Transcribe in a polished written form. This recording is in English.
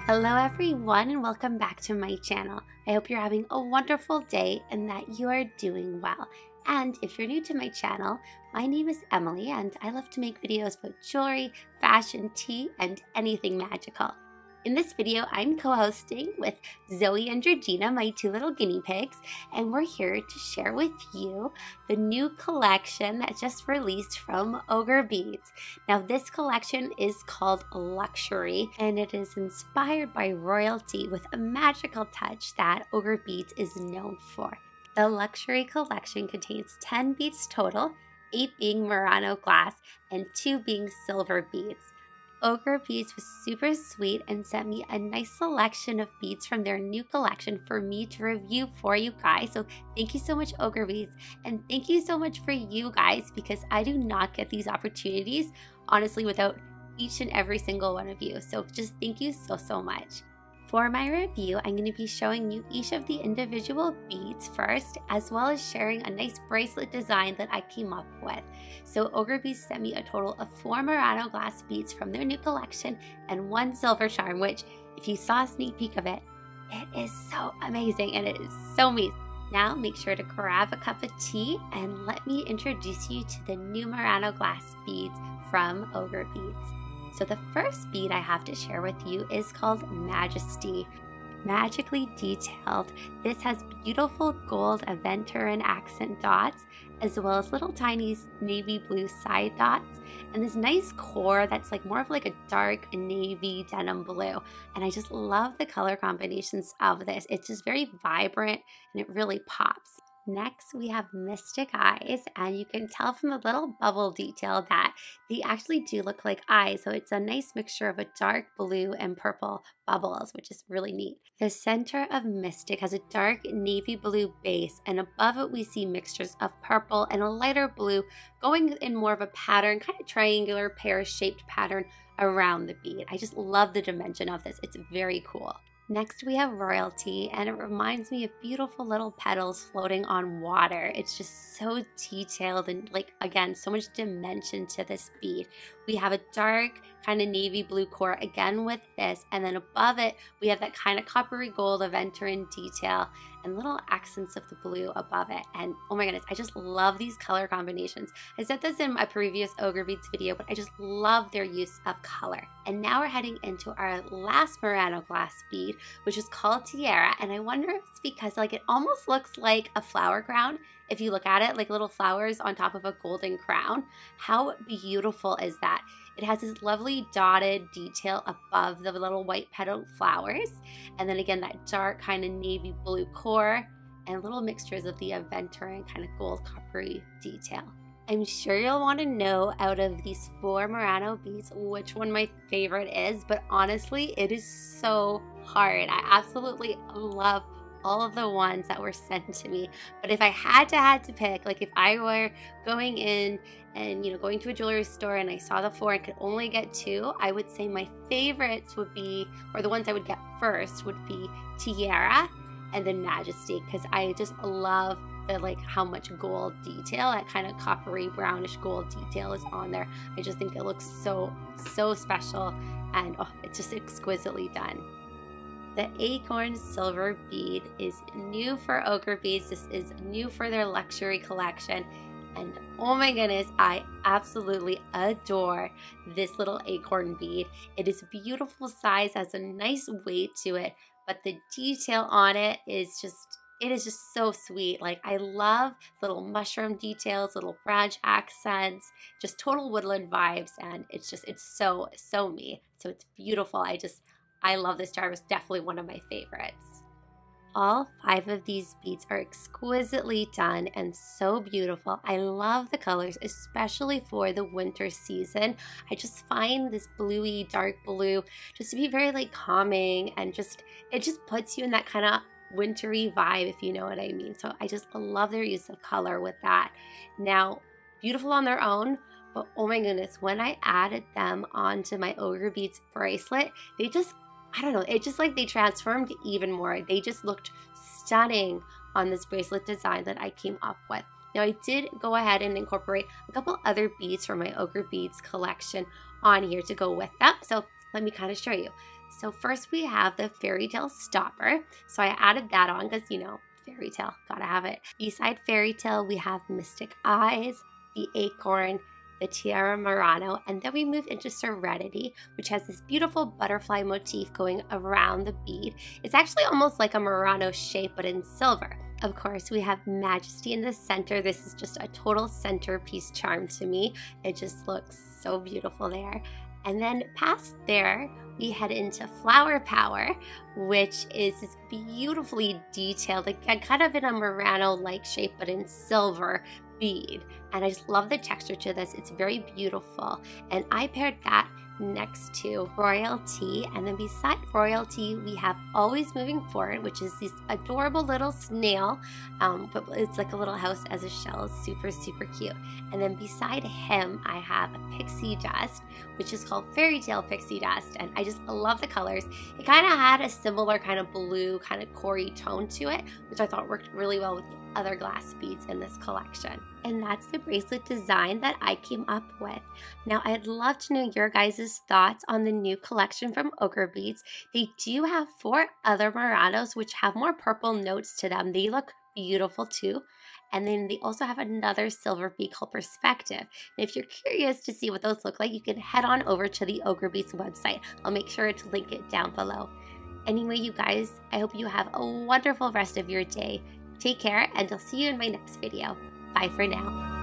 Hello everyone and welcome back to my channel. I hope you're having a wonderful day and that you are doing well. And if you're new to my channel, my name is Emily and I love to make videos about jewelry, fashion, tea, and anything magical. In this video, I'm co-hosting with Zoe and Georgina, my two little guinea pigs, and we're here to share with you the new collection that just released from Ogerbeads. Now, this collection is called Luxury, and it is inspired by royalty with a magical touch that Ogerbeads is known for. The Luxury collection contains 10 beads total, 8 being Murano glass and 2 being silver beads. Ogerbeads was super sweet and sent me a nice selection of beads from their new collection for me to review for you guys. So thank you so much, Ogerbeads, and thank you so much for you guys, because I do not get these opportunities, honestly, without each and every single one of you. So just thank you so much. For my review, I'm going to be showing you each of the individual beads first, as well as sharing a nice bracelet design that I came up with. So Ogerbeads sent me a total of 4 Murano glass beads from their new collection and 1 silver charm, which, if you saw a sneak peek of it, it is so amazing and it is so me. Now make sure to grab a cup of tea and let me introduce you to the new Murano glass beads from Ogerbeads. So the first bead I have to share with you is called Majesty. Magically detailed, this has beautiful gold aventurine accent dots, as well as little tiny navy blue side dots, and this nice core that's more of a dark navy denim blue. And I just love the color combinations of this. It's just very vibrant and it really pops. Next, we have mystic eyes, and you can tell from the little bubble detail that they actually do look like eyes. So it's a nice mixture of a dark blue and purple bubbles, which is really neat. The center of mystic has a dark navy blue base, and above it we see mixtures of purple and a lighter blue going in more of a pattern, kind of triangular pear-shaped pattern around the bead. I just love the dimension of this. It's very cool. Next, we have royalty, and it reminds me of beautiful little petals floating on water. It's just so detailed and, again, so much dimension to this bead. We have a dark kind of navy blue core again with this, and then above it, we have that kind of coppery gold aventurine detail and little accents of the blue above it. And oh my goodness, I just love these color combinations. I said this in my previous Ogerbeads video, but I just love their use of color. And now we're heading into our last Murano glass bead, which is called Tiara. And I wonder if it's because it almost looks like a flower crown. If you look at it, like little flowers on top of a golden crown. How beautiful is that? It has this lovely dotted detail above the little white petal flowers. And then again, that dark kind of navy blue core and little mixtures of the aventurine kind of gold coppery detail. I'm sure you'll want to know out of these 4 Murano beads which one my favorite is, but honestly, it is so hard. I absolutely love all of the ones that were sent to me. But if I had to pick, if I were going in and going to a jewelry store and I saw the 4 and could only get 2, I would say my favorites would be, or the ones I would get first would be Tiara and then Majesty, because I just love the how much gold detail, that kind of coppery brownish gold detail is on there. I just think it looks so special, and oh, it's just exquisitely done. The Acorn silver bead is new for Ogerbeads. This is new for their luxury collection. And oh my goodness, I absolutely adore this little acorn bead. It is a beautiful size, has a nice weight to it, but the detail on it is just so sweet. I love little mushroom details, little branch accents, just total woodland vibes, and it's so me. So it's beautiful. I love this jar. It was definitely one of my favorites. All 5 of these beads are exquisitely done and so beautiful. I love the colors, especially for the winter season. I just find this bluey, dark blue just to be very calming, and it just puts you in that kind of wintry vibe, if you know what I mean. So I just love their use of color with that. Now, beautiful on their own, but oh my goodness, when I added them onto my Ogerbeads bracelet, they just, I don't know, it just they transformed even more. They just looked stunning on this bracelet design that I came up with. Now, I did go ahead and incorporate a couple other beads from my Ogerbeads collection on here to go with them. So let me kind of show you. So first we have the fairy tale stopper. So I added that on because, you know, fairy tale, gotta have it. Beside fairy tale, we have mystic eyes, the acorn, the Tiara Murano, and then we move into Serenity, which has this beautiful butterfly motif going around the bead. It's actually almost like a Murano shape, but in silver. Of course, we have Majesty in the center. This is just a total centerpiece charm to me. It just looks so beautiful there. And then past there, we head into Flower Power, which is this beautifully detailed, again, kind of in a Murano-like shape, but in silver bead. And I just love the texture to this. It's very beautiful. And I paired that next to Royalty, and then beside Royalty we have Always Moving Forward, which is this adorable little snail, but it's like a little house as a shell. It's super cute. And then beside him I have Pixie Dust, which is called Fairy Tale Pixie Dust, and I just love the colors. It kind of had a similar kind of blue, kind of corey tone to it, which I thought worked really well with the other glass beads in this collection. And that's the bracelet design that I came up with. Now I'd love to know your guys' thoughts on the new collection from Ogerbeads. They do have 4 other Muranos which have more purple notes to them. They look beautiful too. And then they also have another silver bead called Perspective. And if you're curious to see what those look like, you can head on over to the Ogerbeads website. I'll make sure to link it down below. Anyway, you guys, I hope you have a wonderful rest of your day. Take care, and I'll see you in my next video. Bye for now.